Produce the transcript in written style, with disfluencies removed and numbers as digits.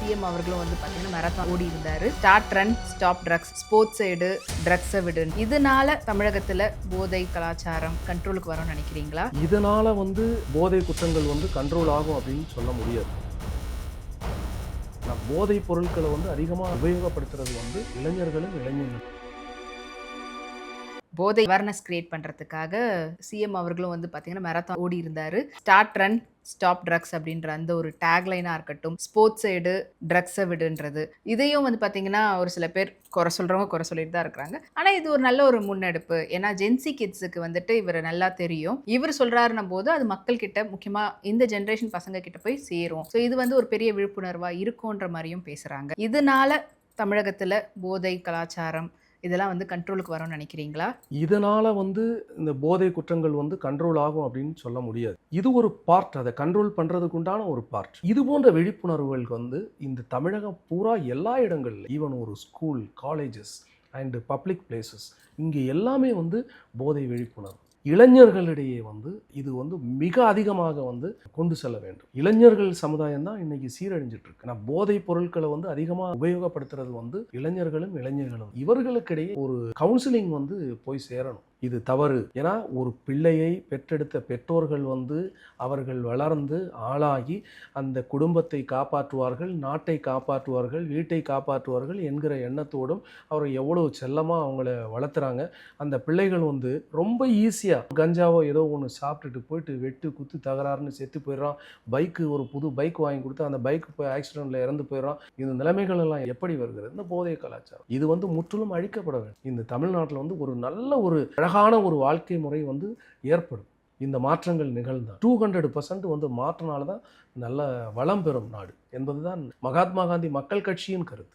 CM அவர்களும் வந்து பார்த்தீங்கன்னா மேரத்தான் ஓடி இருந்தாரு. Start run stop drugs, sports side ட்ரக்ஸை விடு. இதனால தமிழகத்துல போதை கலாச்சாரம் கண்ட்ரோலுக்கு வரும்னு நினைக்கிறீங்களா? இதனால போதை குற்றங்கள் கண்ட்ரோல் ஆகும் அப்படின்னு சொல்ல முடியாது. போதை பொருட்களை அதிகமாக உபயோகப்படுத்துறது இளைஞர்களும் இளைஞர்களும். போதை அவேர்னஸ் கிரியேட் பண்றதுக்காக சிஎம் அவர்களும் வந்து பார்த்தீங்கன்னா மேரத்தான் ஓடி இருந்தாரு. ஸ்டார்ட் ரன் ஸ்டாப் ட்ரக்ஸ் அப்படின்ற அந்த ஒரு டேக்லைனாக இருக்கட்டும், ஸ்போர்ட்ஸ் சைடு ட்ரக்ஸை விடுன்றது, இதையும் வந்து பார்த்தீங்கன்னா ஒரு சில பேர் குறை சொல்கிறவங்க குறை சொல்லிட்டு தான் இருக்கிறாங்க. ஆனால் இது ஒரு நல்ல ஒரு முன்னெடுப்பு. ஏன்னா ஜென்சி கிட்ஸுக்கு வந்துட்டு இவர் நல்லா தெரியும். இவர் சொல்கிறாருன்னும் போது அது மக்கள் கிட்ட, முக்கியமாக இந்த ஜென்ரேஷன் பசங்க கிட்ட போய் சேரும். ஸோ இது வந்து ஒரு பெரிய விழிப்புணர்வாக இருக்குன்ற மாதிரியும் பேசுகிறாங்க. இதனால தமிழகத்தில் போதை கலாச்சாரம் இதெல்லாம் வந்து கண்ட்ரோலுக்கு வரும்னு நினைக்கிறீங்களா? இதனால இந்த போதை குற்றங்கள் கண்ட்ரோல் ஆகும் அப்படின்னு சொல்ல முடியாது. இது ஒரு பார்ட், அதை கண்ட்ரோல் பண்றதுக்கு உண்டான ஒரு பார்ட். இது போன்ற விழிப்புணர்வுகளுக்கு இந்த தமிழகம் பூரா எல்லா இடங்கள்ல, ஈவன் ஒரு school, colleges and public places, இங்கே எல்லாமே போதை விழிப்புணர்வு இளைஞர்களிடையே இது மிக அதிகமாக கொண்டு செல்ல வேண்டும். இளைஞர்கள் சமுதாயம் தான் இன்னைக்கு சீரழிஞ்சிட்டு இருக்கு. நான் போதை பொருட்களை அதிகமாக உபயோகப்படுத்துறது இளைஞர்களும் இளைஞர்களும் இவர்களுக்கிடையே ஒரு கவுன்சிலிங் போய் சேரணும். இது தவறு. ஏன்னா ஒரு பிள்ளையை பெற்றெடுத்த பெற்றோர்கள் அவர்கள் வளர்ந்து ஆளாகி அந்த குடும்பத்தை காப்பாற்றுவார்கள், நாட்டை காப்பாற்றுவார்கள், வீட்டை காப்பாற்றுவார்கள் என்கிற எண்ணத்தோடும் அவர் எவ்வளவு செல்லமாக அவங்கள வளர்த்துறாங்க. அந்த பிள்ளைகள் ரொம்ப ஈஸியாக கஞ்சாவோ ஏதோ ஒன்று சாப்பிட்டுட்டு போயிட்டு வெட்டு குத்து தகராறுன்னு செத்து போயிடுறான். ஒரு புது பைக் வாங்கி கொடுத்து அந்த பைக் போய் ஆக்சிடென்ட்ல இறந்து போயிடுறான். இந்த நிலைமைகள் எல்லாம் எப்படி வருகிறது? இந்த போதை கலாச்சாரம் இது முற்றிலும் அழிக்கப்பட வேண்டும். இந்த தமிழ்நாட்டில் ஒரு நல்ல ஒரு அழகான ஒரு வாழ்க்கை முறை ஏற்படும். இந்த மாற்றங்கள் நிகழ்ந்தால் 200% மாற்றினால்தான் நல்ல வளம் பெறும் நாடு என்பதுதான் மகாத்மா காந்தி மக்கள் கட்சியின் கருத்து.